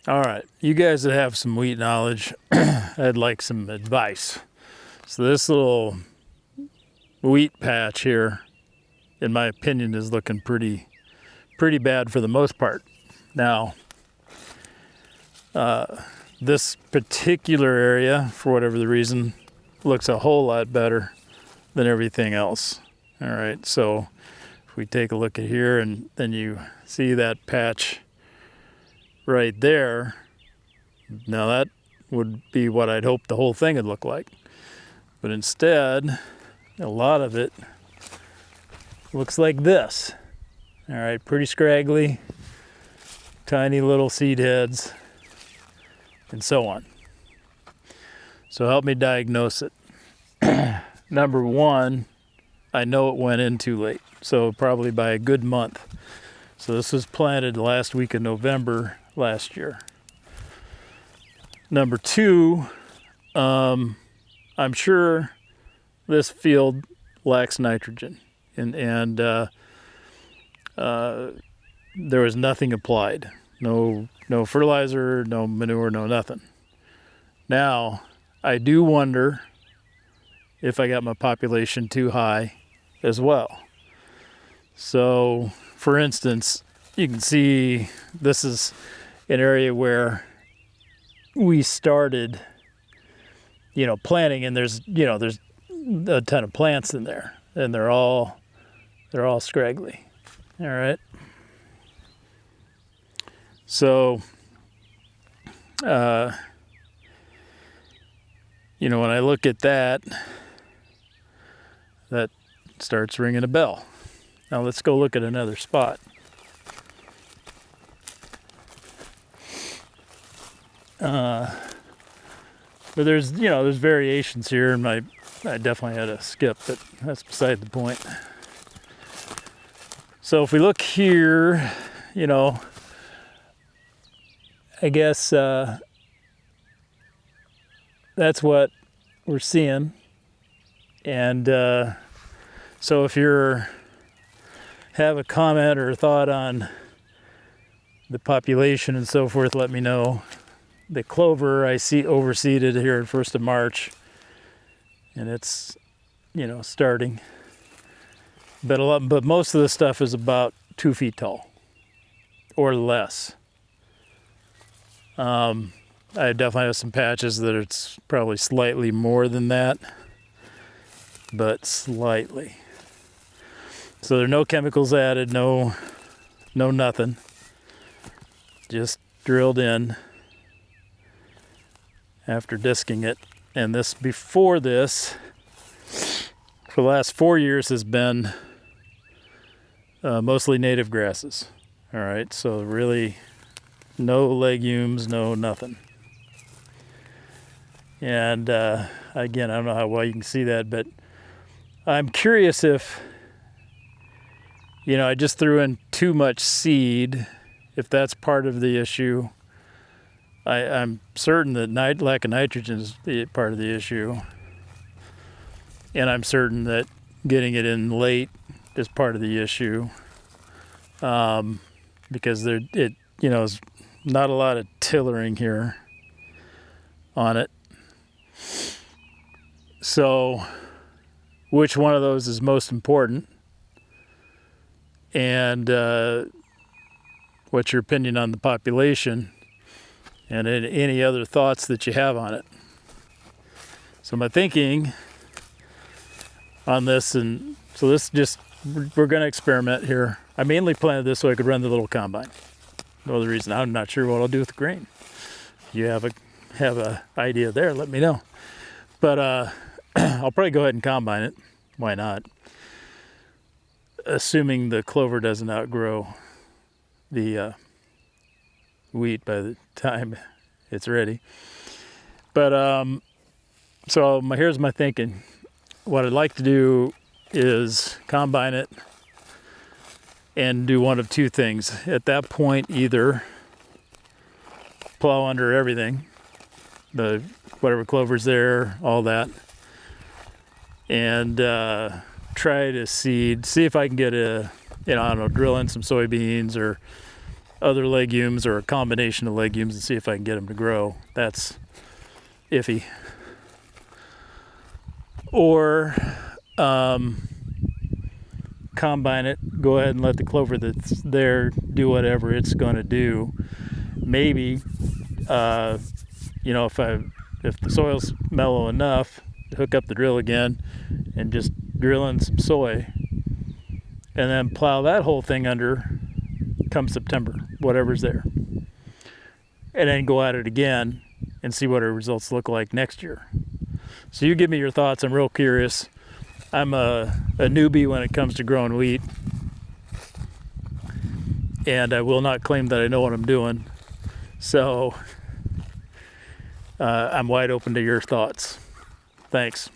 All right, you guys that have some wheat knowledge, I'd like some advice. So this little wheat patch here, in my opinion, is looking pretty bad for the most part. Now, this particular area, for whatever the reason, looks a whole lot better than everything else. All right, so if we take a look at here and then you see that patch right there, now that would be what I'd hope the whole thing would look like. But instead, a lot of it looks like this. All right, pretty scraggly, tiny little seed heads, and so on. So help me diagnose it. Number one, I know it went in too late, so probably by a good month. So this was planted the last week of November last year. Number two, I'm sure this field lacks nitrogen, and there was nothing applied. No fertilizer, no manure, no nothing. Now, I do wonder if I got my population too high as well. So, for instance, you can see this is an area where we started, planting, and there's a ton of plants in there, and they're all scraggly. All right. So, when I look at that starts ringing a bell. Now let's go look at another spot. But there's variations here, and I definitely had to skip, but that's beside the point. So if we look here, I guess that's what we're seeing. And so if you have a comment or a thought on the population and so forth, let me know. The clover I see overseeded here at 1st of March, and it's starting. But most of the stuff is about 2 feet tall or less. I definitely have some patches that it's probably slightly more than that, but slightly. So there are no chemicals added, no nothing. Just drilled in after disking it. And this, before this, for the last 4 years, has been mostly native grasses. All right, so really no legumes, no nothing. And again, I don't know how well you can see that, but I'm curious if, I just threw in too much seed, if that's part of the issue. I'm certain that lack of nitrogen is part of the issue. And I'm certain that getting it in late is part of the issue. Because is not a lot of tillering here on it. So, which one of those is most important? And what's your opinion on the population? And any other thoughts that you have on it? So my thinking on this, and so we're going to experiment here. I mainly planted this so I could run the little combine. No other reason. I'm not sure what I'll do with the grain. If you have a idea there, let me know. But I'll probably go ahead and combine it. Why not? Assuming the clover doesn't outgrow the wheat by the time it's ready. But so here's my thinking. What I'd like to do is combine it and do one of two things. At that point, either plow under everything, the whatever clover's there, all that, and try to see if I can get drill in some soybeans or other legumes or a combination of legumes and see if I can get them to grow. That's iffy. Or combine it, go ahead and let the clover that's there do whatever it's going to do. Maybe, if the soil's mellow enough, hook up the drill again and just drill in some soy, and then plow that whole thing under come September, whatever's there, and then go at it again and see what our results look like next year. So you give me your thoughts. I'm real curious. I'm a newbie when it comes to growing wheat, and I will not claim that I know what I'm doing. So I'm wide open to your thoughts. Thanks.